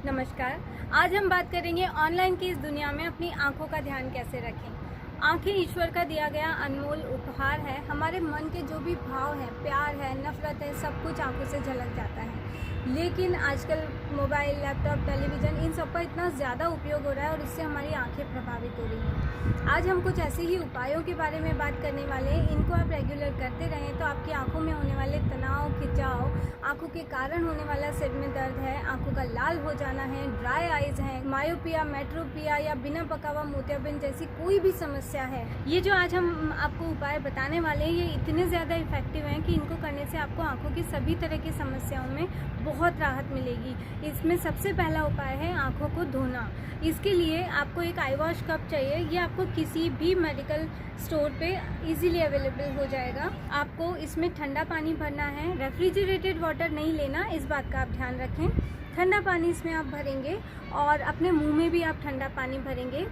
नमस्कार। आज हम बात करेंगे ऑनलाइन की इस दुनिया में अपनी आंखों का ध्यान कैसे रखें। आंखें ईश्वर का दिया गया अनमोल उपहार है। हमारे मन के जो भी भाव हैं, प्यार है, नफरत है, सब कुछ आंखों से झलक जाता है। लेकिन आजकल मोबाइल, लैपटॉप, टेलीविज़न इन सब का इतना ज़्यादा उपयोग हो रहा है और इससे हमारी आंखें प्रभावित हो रही हैं। आज हम कुछ ऐसे ही उपायों के बारे में बात करने वाले हैं। इनको आप रेगुलर करते रहें तो आपकी आंखों में होने वाले तनाव, खिंचाव, आंखों के कारण होने वाला सिर में दर्द है, आंखों का लाल हो जाना है, ड्राई आइज है, मायोपिया, मेट्रोपिया या बिना पका हुआ मोतियाबिंद जैसी कोई भी समस्या है, ये जो आज हम आपको उपाय बताने वाले हैं ये इतने ज़्यादा इफेक्टिव हैं कि इनको करने से आपको आंखों की सभी तरह की समस्याओं में बहुत राहत मिलेगी। इसमें सबसे पहला उपाय है आंखों को धोना। इसके लिए आपको एक आई वॉश कप चाहिए। ये आपको किसी भी मेडिकल स्टोर पे इजीली अवेलेबल हो जाएगा। आपको इसमें ठंडा पानी भरना है, रेफ्रिजरेटेड वाटर नहीं लेना, इस बात का आप ध्यान रखें। ठंडा पानी इसमें आप भरेंगे और अपने मुंह में भी आप ठंडा पानी भरेंगे।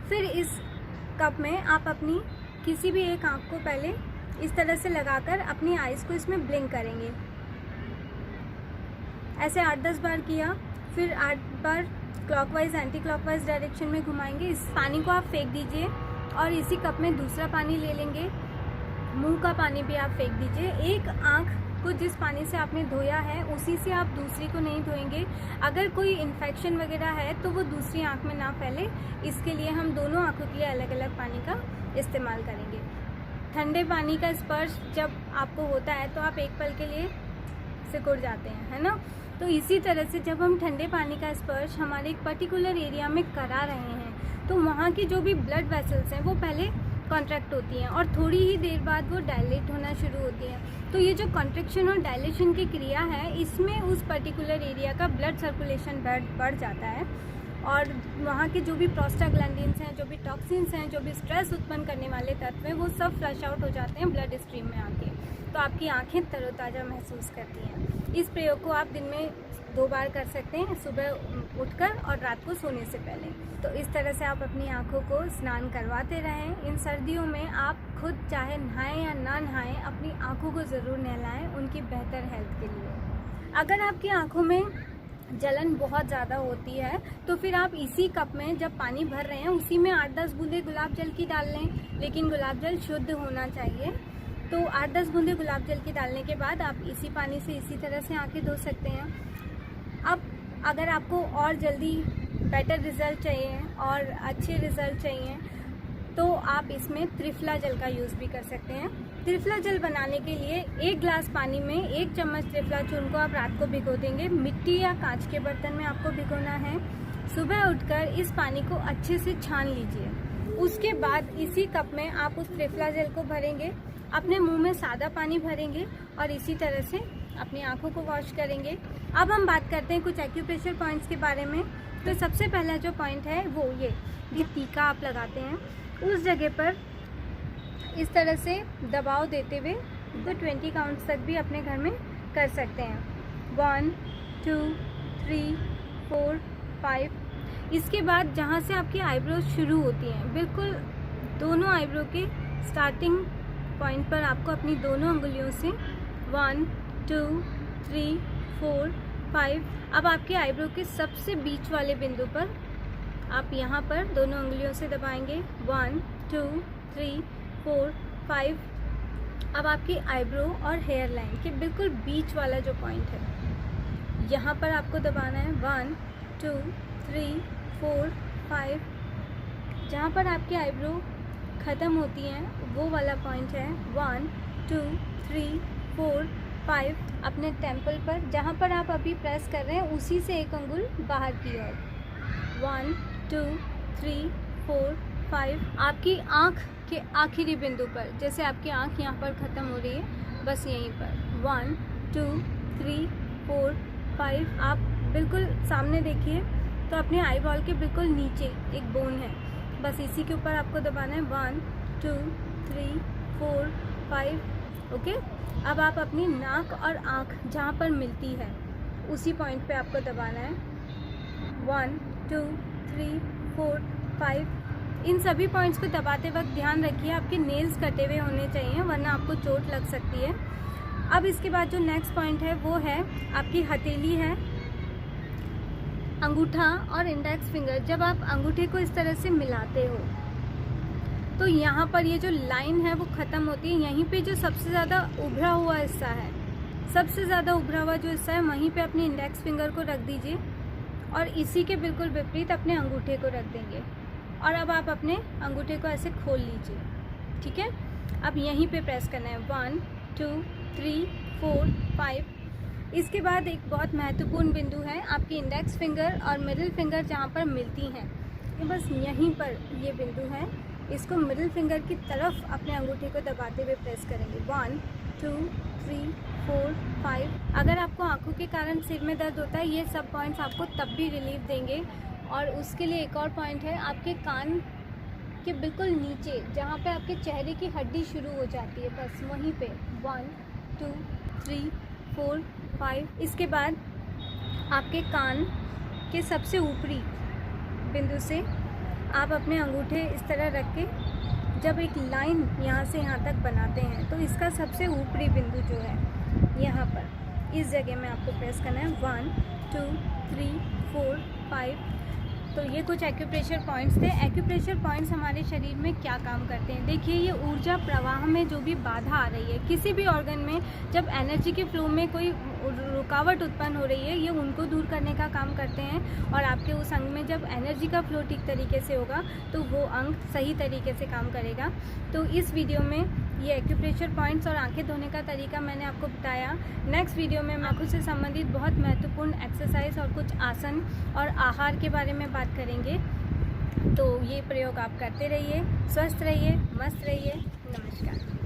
फिर इस कप में आप अपनी किसी भी एक आँख को पहले इस तरह से लगाकर अपनी आइज़ को इसमें ब्लिंक करेंगे। ऐसे 8-10 बार किया, फिर 8 बार क्लॉकवाइज एंटी क्लॉकवाइज डायरेक्शन में घुमाएंगे। इस पानी को आप फेंक दीजिए और इसी कप में दूसरा पानी ले लेंगे। मुंह का पानी भी आप फेंक दीजिए। एक आँख को जिस पानी से आपने धोया है उसी से आप दूसरी को नहीं धोएंगे। अगर कोई इन्फेक्शन वगैरह है तो वो दूसरी आँख में ना फैले, इसके लिए हम दोनों आँखों के लिए अलग अलग पानी का इस्तेमाल करेंगे। ठंडे पानी का स्पर्श जब आपको होता है तो आप एक पल के लिए सिकुड़ जाते हैं, है ना। तो इसी तरह से जब हम ठंडे पानी का स्पर्श हमारे एक पर्टिकुलर एरिया में करा रहे हैं तो वहाँ की जो भी ब्लड वेसल्स हैं वो पहले कॉन्ट्रैक्ट होती हैं और थोड़ी ही देर बाद वो डायलेट होना शुरू होती हैं। तो ये जो कॉन्ट्रैक्शन और डायलेशन की क्रिया है इसमें उस पर्टिकुलर एरिया का ब्लड सर्कुलेशन बढ़ जाता है और वहाँ के जो भी प्रोस्टाग्लैंडिन्स हैं, जो भी टॉक्सिन्स हैं, जो भी स्ट्रेस उत्पन्न करने वाले तत्व हैं वो सब फ्लश आउट हो जाते हैं ब्लड स्ट्रीम में आके। तो आपकी आंखें तरोताज़ा महसूस करती हैं। इस प्रयोग को आप दिन में 2 बार कर सकते हैं, सुबह उठकर और रात को सोने से पहले। तो इस तरह से आप अपनी आंखों को स्नान करवाते रहें। इन सर्दियों में आप खुद चाहे नहाएं या ना नहाएं, अपनी आंखों को ज़रूर नहलाएं उनकी बेहतर हेल्थ के लिए। अगर आपकी आंखों में जलन बहुत ज़्यादा होती है तो फिर आप इसी कप में जब पानी भर रहे हैं उसी में 8-10 बूंदे गुलाब जल की डाल लें, लेकिन गुलाब जल शुद्ध होना चाहिए। तो 8-10 बूंदे गुलाब जल की डालने के बाद आप इसी पानी से इसी तरह से आंखें धो सकते हैं। अब अगर आपको और जल्दी बेटर रिज़ल्ट चाहिए और अच्छे रिज़ल्ट चाहिए तो आप इसमें त्रिफला जल का यूज़ भी कर सकते हैं। त्रिफला जल बनाने के लिए 1 गिलास पानी में 1 चम्मच त्रिफला चूर्ण को आप रात को भिगो देंगे। मिट्टी या कांच के बर्तन में आपको भिगोना है। सुबह उठकर इस पानी को अच्छे से छान लीजिए। उसके बाद इसी कप में आप उस त्रिफला जल को भरेंगे, अपने मुंह में सादा पानी भरेंगे और इसी तरह से अपनी आंखों को वॉश करेंगे। अब हम बात करते हैं कुछ एक्यूप्रेशर पॉइंट्स के बारे में। तो सबसे पहला जो पॉइंट है वो ये टीका आप लगाते हैं, उस जगह पर इस तरह से दबाव देते हुए तो 20 काउंट्स तक भी अपने घर में कर सकते हैं। 1 2 3 4 5। इसके बाद जहाँ से आपकी आईब्रोज शुरू होती हैं, बिल्कुल दोनों आईब्रो के स्टार्टिंग पॉइंट पर आपको अपनी दोनों उंगलियों से 1 2 3 4 5। अब आपके आईब्रो के सबसे बीच वाले बिंदु पर आप यहाँ पर दोनों उंगलियों से दबाएंगे। 1 2 3 4 5। अब आपकी आईब्रो और हेयर लाइन के बिल्कुल बीच वाला जो पॉइंट है यहाँ पर आपको दबाना है। 1 2 3 4 5। जहाँ पर आपकी आईब्रो ख़त्म होती हैं वो वाला पॉइंट है 1 2 3 4 5। अपने टेम्पल पर जहाँ पर आप अभी प्रेस कर रहे हैं उसी से एक अंगुल बाहर की ओर। 1 2 3 4 5। आपकी आँख के आखिरी बिंदु पर, जैसे आपकी आँख यहाँ पर ख़त्म हो रही है, बस यहीं पर 1 2 3 4 5। आप बिल्कुल सामने देखिए तो अपने आई बॉल के बिल्कुल नीचे एक बोन है, बस इसी के ऊपर आपको दबाना है। 1 2 3 4 5। ओके। अब आप अपनी नाक और आँख जहाँ पर मिलती है उसी पॉइंट पे आपको दबाना है। 1 2 3 4 5। इन सभी पॉइंट्स को दबाते वक्त ध्यान रखिए आपके नेल्स कटे हुए होने चाहिए, वरना आपको चोट लग सकती है। अब इसके बाद जो नेक्स्ट पॉइंट है वो है आपकी हथेली है, अंगूठा और इंडेक्स फिंगर, जब आप अंगूठे को इस तरह से मिलाते हो तो यहाँ पर ये जो लाइन है वो ख़त्म होती है। यहीं पे जो सबसे ज़्यादा उभरा हुआ हिस्सा है, सबसे ज़्यादा उभरा हुआ जो हिस्सा है, वहीं पे अपनी इंडेक्स फिंगर को रख दीजिए और इसी के बिल्कुल विपरीत अपने अंगूठे को रख देंगे। और अब आप अपने अंगूठे को ऐसे खोल लीजिए, ठीक है। अब यहीं पे प्रेस करना है 1 2 3 4 5। इसके बाद एक बहुत महत्वपूर्ण बिंदु है, आपकी इंडेक्स फिंगर और मिडिल फिंगर जहाँ पर मिलती हैं, ये बस यहीं पर ये बिंदु है। इसको मिडिल फिंगर की तरफ अपने अंगूठे को दबाते हुए प्रेस करेंगे 1 2 3 4 5। अगर आपको आंखों के कारण सिर में दर्द होता है, ये सब पॉइंट्स आपको तब भी रिलीफ देंगे। और उसके लिए एक और पॉइंट है, आपके कान के बिल्कुल नीचे जहाँ पे आपके चेहरे की हड्डी शुरू हो जाती है, बस वहीं पे 1 2 3 4 5। इसके बाद आपके कान के सबसे ऊपरी बिंदु से आप अपने अंगूठे इस तरह रख के जब एक लाइन यहाँ से यहाँ तक बनाते हैं, तो इसका सबसे ऊपरी बिंदु जो है यहाँ पर इस जगह में आपको प्रेस करना है 1 2 3 4 5। तो ये कुछ एक्यूप्रेशर पॉइंट्स थे। एक्यूप्रेशर पॉइंट्स हमारे शरीर में क्या काम करते हैं, देखिए ये ऊर्जा प्रवाह में जो भी बाधा आ रही है किसी भी ऑर्गन में, जब एनर्जी के फ्लो में कोई रुकावट उत्पन्न हो रही है, ये उनको दूर करने का काम करते हैं। और आपके उस अंग में जब एनर्जी का फ्लो ठीक तरीके से होगा तो वो अंग सही तरीके से काम करेगा। तो इस वीडियो में ये एक्यूप्रेशर पॉइंट्स और आंखें धोने का तरीका मैंने आपको बताया। नेक्स्ट वीडियो में आंखों से संबंधित बहुत महत्वपूर्ण एक्सरसाइज और कुछ आसन और आहार के बारे में बात करेंगे। तो ये प्रयोग आप करते रहिए, स्वस्थ रहिए, मस्त रहिए। नमस्कार।